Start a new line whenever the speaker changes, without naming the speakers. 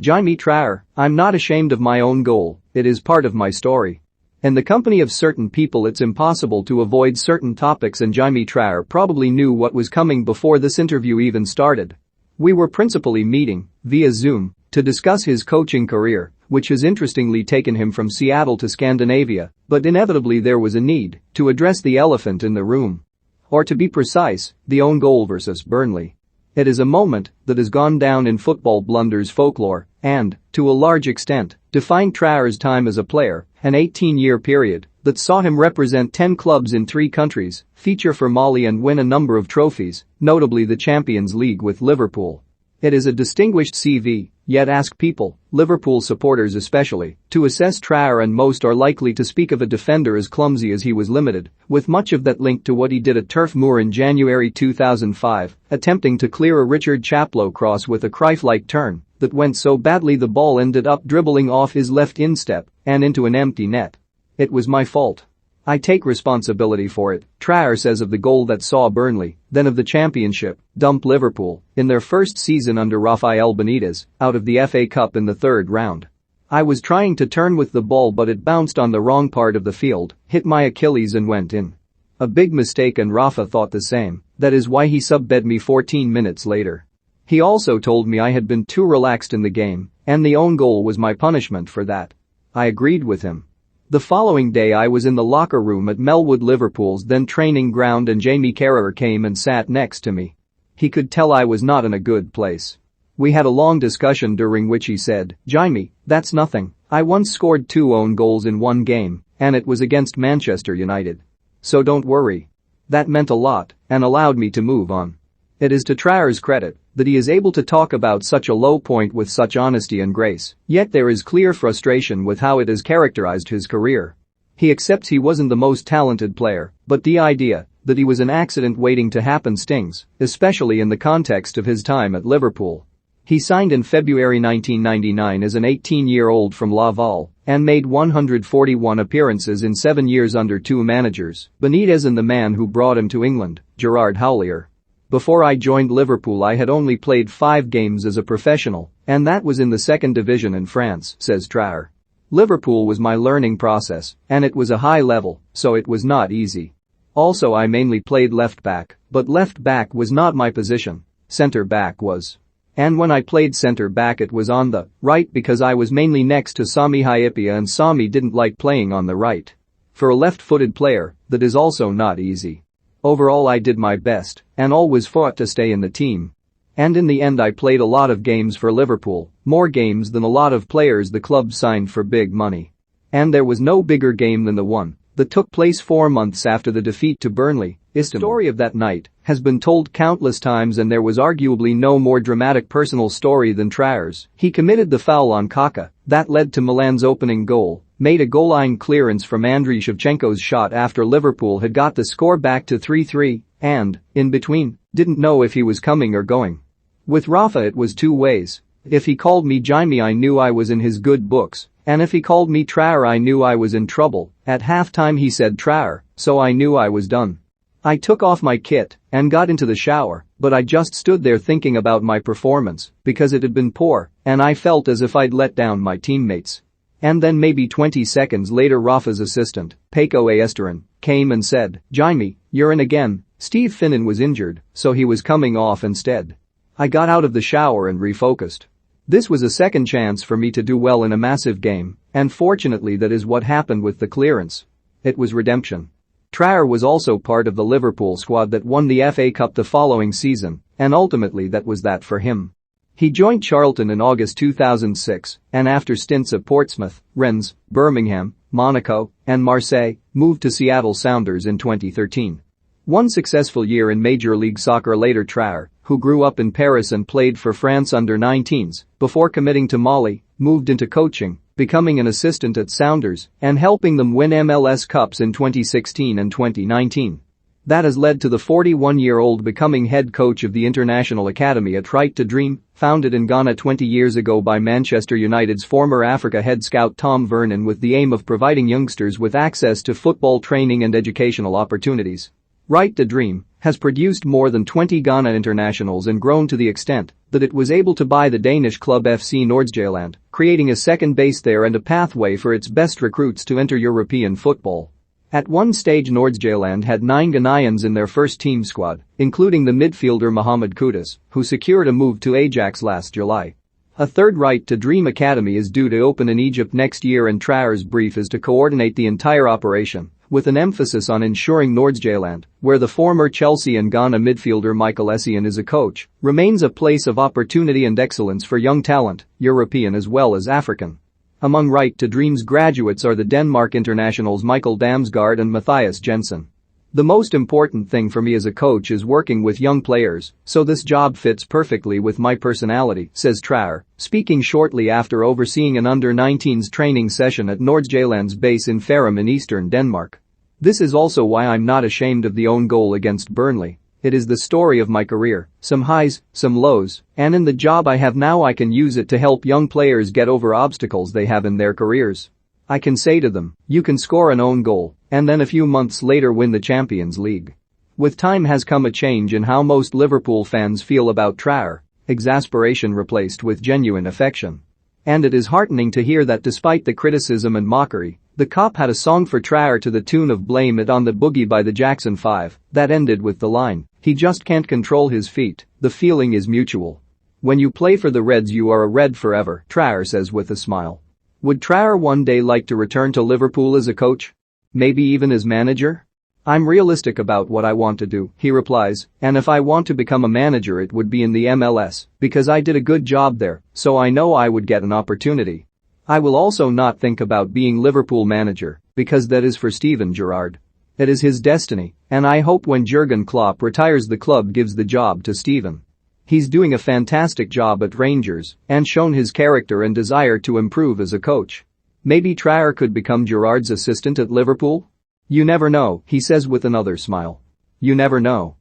Djimi Traoré, I'm not ashamed of my own goal, it is part of my story. In the company of certain people it's impossible to avoid certain topics and Djimi Traoré probably knew what was coming before this interview even started. We were principally meeting, via Zoom, to discuss his coaching career, which has interestingly taken him from Seattle to Scandinavia, but inevitably there was a need to address the elephant in the room. Or to be precise, the own goal versus Burnley. It is a moment that has gone down in football blunders folklore and, to a large extent, defined Traoré's time as a player, an 18-year period that saw him represent 10 clubs in 3 countries, feature for Mali and win a number of trophies, notably the Champions League with Liverpool. It is a distinguished CV, yet ask people, Liverpool supporters especially, to assess Traoré and most are likely to speak of a defender as clumsy as he was limited, with much of that linked to what he did at Turf Moor in January 2005, attempting to clear a Richard Chaplow cross with a Cruyff-like turn that went so badly the ball ended up dribbling off his left instep and into an empty net. It was my fault. I take responsibility for it, Traoré says of the goal that saw Burnley, then of the championship, dump Liverpool, in their first season under Rafael Benitez, out of the FA Cup in the 3rd round. I was trying to turn with the ball but it bounced on the wrong part of the field, hit my Achilles and went in. A big mistake and Rafa thought the same, that is why he subbed me 14 minutes later. He also told me I had been too relaxed in the game, and the own goal was my punishment for that. I agreed with him. The following day I was in the locker room at Melwood Liverpool's then training ground and Djimi Traoré came and sat next to me. He could tell I was not in a good place. We had a long discussion during which he said, "Djimi, that's nothing, I once scored 2 own goals in one game, and it was against Manchester United. So don't worry." That meant a lot and allowed me to move on. It is to Traoré's credit that he is able to talk about such a low point with such honesty and grace, yet there is clear frustration with how it has characterized his career. He accepts he wasn't the most talented player, but the idea that he was an accident waiting to happen stings, especially in the context of his time at Liverpool. He signed in February 1999 as an 18-year-old from Laval and made 141 appearances in 7 years under 2 managers, Benitez and the man who brought him to England, Gerard Houllier. Before I joined Liverpool I had only played 5 games as a professional, and that was in the 2nd division in France, says Traoré. Liverpool was my learning process, and it was a high level, so it was not easy. Also I mainly played left back, but left back was not my position, centre back was. And when I played centre back it was on the right because I was mainly next to Sami Hyypiä and Sami didn't like playing on the right. For a left-footed player, that is also not easy. Overall I did my best and always fought to stay in the team. And in the end I played a lot of games for Liverpool, more games than a lot of players the club signed for big money. And there was no bigger game than the one that took place 4 months after the defeat to Burnley. The story of that night has been told countless times and there was arguably no more dramatic personal story than Traoré's. He committed the foul on Kaka that led to Milan's opening goal, made a goal-line clearance from Andriy Shevchenko's shot after Liverpool had got the score back to 3-3 and, in between, didn't know if he was coming or going. With Rafa it was 2 ways. If he called me Djimi I knew I was in his good books, and if he called me Traoré I knew I was in trouble. At halftime he said Traoré, so I knew I was done. I took off my kit and got into the shower, but I just stood there thinking about my performance because it had been poor and I felt as if I'd let down my teammates. And then maybe 20 seconds later Rafa's assistant, Paco Ayestaran, came and said, "Djimi, you're in again." Steve Finnan was injured, so he was coming off instead. I got out of the shower and refocused. This was a second chance for me to do well in a massive game, and fortunately that is what happened with the clearance. It was redemption. Traoré was also part of the Liverpool squad that won the FA Cup the following season, and ultimately that was that for him. He joined Charlton in August 2006 and after stints at Portsmouth, Rennes, Birmingham, Monaco, and Marseille, moved to Seattle Sounders in 2013. One successful year in Major League Soccer later Traoré, who grew up in Paris and played for France under-19s, before committing to Mali, moved into coaching, becoming an assistant at Sounders and helping them win MLS Cups in 2016 and 2019. That has led to the 41-year-old becoming head coach of the International Academy at Right to Dream, founded in Ghana 20 years ago by Manchester United's former Africa head scout Tom Vernon with the aim of providing youngsters with access to football training and educational opportunities. Right to Dream has produced more than 20 Ghana internationals and grown to the extent that it was able to buy the Danish club FC Nordsjælland, creating a second base there and a pathway for its best recruits to enter European football. At one stage Nordsjælland had 9 Ghanaians in their first team squad, including the midfielder Mohamed Kudus, who secured a move to Ajax last July. A third Right to Dream Academy is due to open in Egypt next year, and Traoré's brief is to coordinate the entire operation, with an emphasis on ensuring Nordsjælland, where the former Chelsea and Ghana midfielder Michael Essien is a coach, remains a place of opportunity and excellence for young talent, European as well as African. Among Right to Dream's graduates are the Denmark internationals Michael Damsgaard and Matthias Jensen. The most important thing for me as a coach is working with young players, so this job fits perfectly with my personality, says Traoré, speaking shortly after overseeing an under-19s training session at Nordsjælland's base in Farum in eastern Denmark. This is also why I'm not ashamed of the own goal against Burnley. It is the story of my career, some highs, some lows, and in the job I have now I can use it to help young players get over obstacles they have in their careers. I can say to them, you can score an own goal, and then a few months later win the Champions League. With time has come a change in how most Liverpool fans feel about Traoré, exasperation replaced with genuine affection. And it is heartening to hear that despite the criticism and mockery, the cop had a song for Traoré to the tune of Blame It on the Boogie by the Jackson 5 that ended with the line, he just can't control his feet, the feeling is mutual. When you play for the Reds you are a Red forever, Traoré says with a smile. Would Traoré one day like to return to Liverpool as a coach? Maybe even as manager? I'm realistic about what I want to do, he replies, and if I want to become a manager it would be in the MLS, because I did a good job there, so I know I would get an opportunity. I will also not think about being Liverpool manager, because that is for Steven Gerrard. It is his destiny, and I hope when Jurgen Klopp retires the club gives the job to Steven. He's doing a fantastic job at Rangers and shown his character and desire to improve as a coach. Maybe Traoré could become Gerrard's assistant at Liverpool? You never know, he says with another smile. You never know.